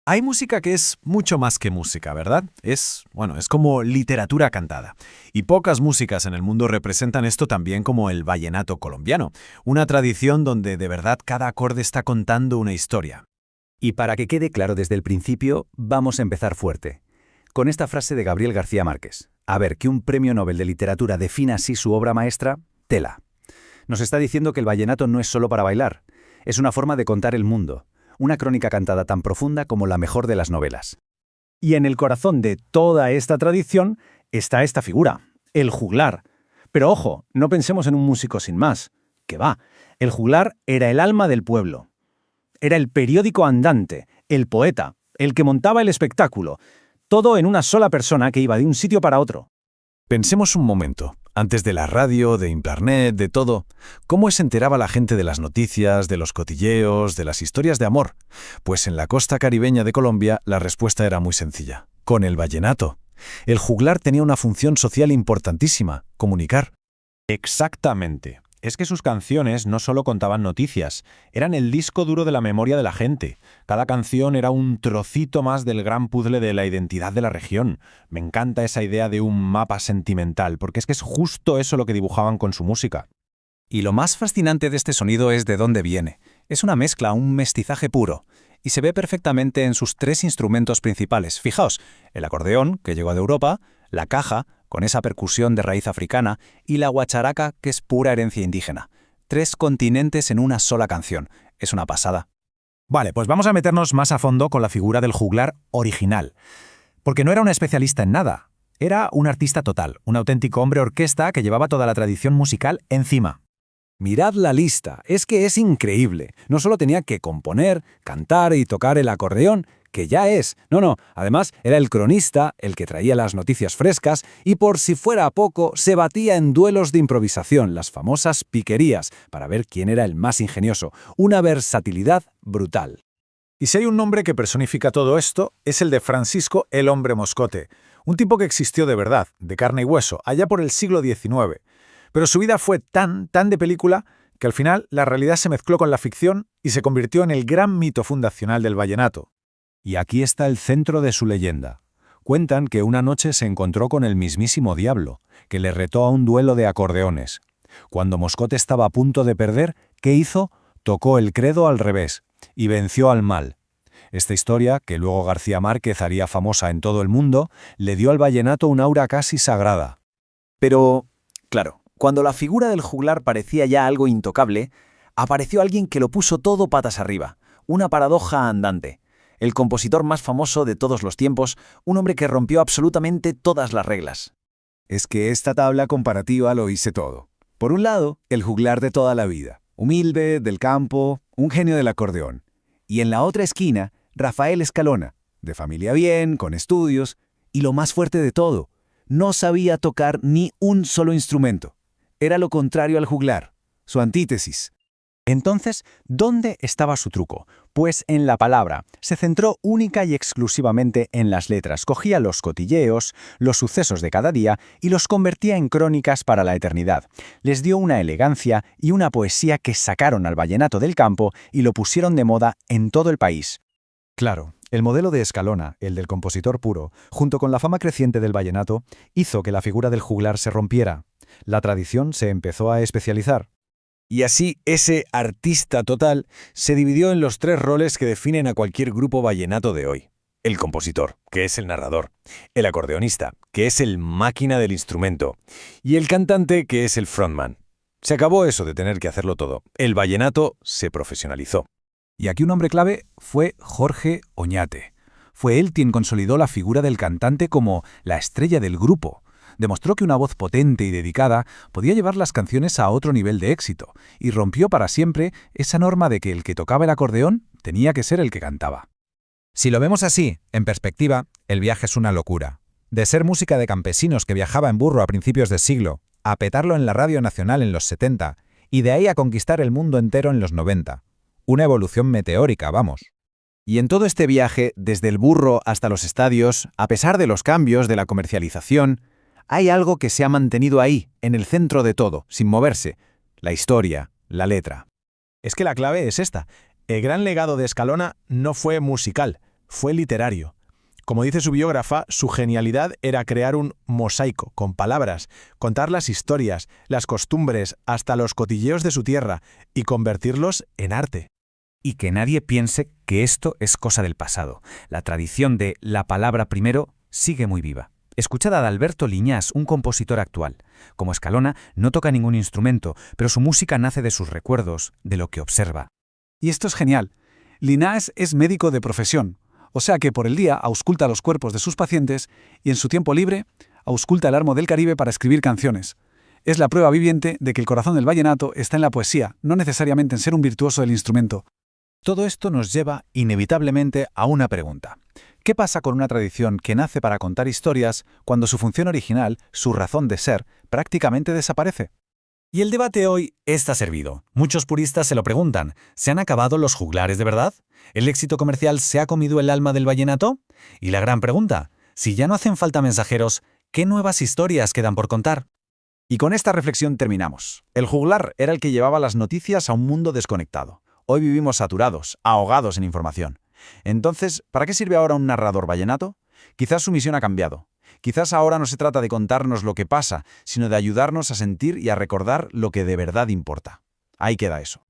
Hay música que es mucho más que música, ¿verdad? Es como literatura cantada. Y pocas músicas en el mundo representan esto también como el vallenato colombiano, una tradición donde de verdad cada acorde está contando una historia. Y para que quede claro desde el principio, vamos a empezar fuerte. Con esta frase de Gabriel García Márquez. A ver, que un premio Nobel de literatura defina así su obra maestra, tela. Nos está diciendo que el vallenato no es solo para bailar, es una forma de contar el mundo, una crónica cantada tan profunda como la mejor de las novelas. Y en el corazón de toda esta tradición está esta figura, el juglar. Pero ojo, no pensemos en un músico sin más. Que va, el juglar era el alma del pueblo. Era el periódico andante, el poeta, el que montaba el espectáculo. Todo en una sola persona que iba de un sitio para otro. Pensemos un momento, antes de la radio, de Internet, de todo, ¿cómo se enteraba la gente de las noticias, de los cotilleos, de las historias de amor? Pues en la costa caribeña de Colombia la respuesta era muy sencilla, con el vallenato. El juglar tenía una función social importantísima, comunicar. Exactamente. Es que sus canciones no solo contaban noticias, eran el disco duro de la memoria de la gente. Cada canción era un trocito más del gran puzzle de la identidad de la región. Me encanta esa idea de un mapa sentimental, porque es que es justo eso lo que dibujaban con su música. Y lo más fascinante de este sonido es de dónde viene. Es una mezcla, un mestizaje puro. Y se ve perfectamente en sus tres instrumentos principales. Fijaos, el acordeón, que llegó de Europa, la caja, con esa percusión de raíz africana, y la guacharaca, que es pura herencia indígena. 3 continentes en una sola canción. Es una pasada. Vale, pues vamos a meternos más a fondo con la figura del juglar original. Porque no era un especialista en nada. Era un artista total, un auténtico hombre orquesta que llevaba toda la tradición musical encima. Mirad la lista, es que es increíble. No solo tenía que componer, cantar y tocar el acordeón, que ya es. No, además era el cronista, el que traía las noticias frescas, y por si fuera poco, se batía en duelos de improvisación, las famosas piquerías, para ver quién era el más ingenioso. Una versatilidad brutal. Y si hay un nombre que personifica todo esto, es el de Francisco el Hombre Moscote, un tipo que existió de verdad, de carne y hueso, allá por el siglo XIX. Pero su vida fue tan de película que al final la realidad se mezcló con la ficción y se convirtió en el gran mito fundacional del vallenato. Y aquí está el centro de su leyenda. Cuentan que una noche se encontró con el mismísimo diablo, que le retó a un duelo de acordeones. Cuando Moscote estaba a punto de perder, ¿qué hizo? Tocó el credo al revés y venció al mal. Esta historia, que luego García Márquez haría famosa en todo el mundo, le dio al vallenato un aura casi sagrada. Pero, claro, cuando la figura del juglar parecía ya algo intocable, apareció alguien que lo puso todo patas arriba, una paradoja andante. El compositor más famoso de todos los tiempos, un hombre que rompió absolutamente todas las reglas. Es que esta tabla comparativa lo hice todo. Por un lado, el juglar de toda la vida, humilde, del campo, un genio del acordeón. Y en la otra esquina, Rafael Escalona, de familia bien, con estudios, y lo más fuerte de todo, no sabía tocar ni un solo instrumento. Era lo contrario al juglar, su antítesis. Entonces, ¿dónde estaba su truco? Pues en la palabra. Se centró única y exclusivamente en las letras. Cogía los cotilleos, los sucesos de cada día y los convertía en crónicas para la eternidad. Les dio una elegancia y una poesía que sacaron al vallenato del campo y lo pusieron de moda en todo el país. Claro, el modelo de Escalona, el del compositor puro, junto con la fama creciente del vallenato, hizo que la figura del juglar se rompiera. La tradición se empezó a especializar. Y así, ese artista total se dividió en los 3 roles que definen a cualquier grupo vallenato de hoy. El compositor, que es el narrador. El acordeonista, que es el máquina del instrumento. Y el cantante, que es el frontman. Se acabó eso de tener que hacerlo todo. El vallenato se profesionalizó. Y aquí un hombre clave fue Jorge Oñate. Fue él quien consolidó la figura del cantante como la estrella del grupo. Demostró que una voz potente y dedicada podía llevar las canciones a otro nivel de éxito, y rompió para siempre esa norma de que el que tocaba el acordeón tenía que ser el que cantaba. Si lo vemos así, en perspectiva, el viaje es una locura. De ser música de campesinos que viajaba en burro a principios de siglo, a petarlo en la Radio Nacional en los 70, y de ahí a conquistar el mundo entero en los 90. Una evolución meteórica, vamos. Y en todo este viaje, desde el burro hasta los estadios, a pesar de los cambios, de la comercialización, hay algo que se ha mantenido ahí, en el centro de todo, sin moverse: la historia, la letra. Es que la clave es esta. El gran legado de Escalona no fue musical, fue literario. Como dice su biógrafa, su genialidad era crear un mosaico, con palabras, contar las historias, las costumbres, hasta los cotilleos de su tierra, y convertirlos en arte. Y que nadie piense que esto es cosa del pasado. La tradición de la palabra primero sigue muy viva. Escuchad a Adalberto Liñás, un compositor actual. Como Escalona, no toca ningún instrumento, pero su música nace de sus recuerdos, de lo que observa. Y esto es genial. Liñás es médico de profesión, o sea que por el día ausculta los cuerpos de sus pacientes y en su tiempo libre ausculta el Armo del Caribe para escribir canciones. Es la prueba viviente de que el corazón del vallenato está en la poesía, no necesariamente en ser un virtuoso del instrumento. Todo esto nos lleva inevitablemente a una pregunta. ¿Qué pasa con una tradición que nace para contar historias cuando su función original, su razón de ser, prácticamente desaparece? Y el debate hoy está servido. Muchos puristas se lo preguntan. ¿Se han acabado los juglares de verdad? ¿El éxito comercial se ha comido el alma del vallenato? Y la gran pregunta, si ya no hacen falta mensajeros, ¿qué nuevas historias quedan por contar? Y con esta reflexión terminamos. El juglar era el que llevaba las noticias a un mundo desconectado. Hoy vivimos saturados, ahogados en información. Entonces, ¿para qué sirve ahora un narrador vallenato? Quizás su misión ha cambiado. Quizás ahora no se trata de contarnos lo que pasa, sino de ayudarnos a sentir y a recordar lo que de verdad importa. Ahí queda eso.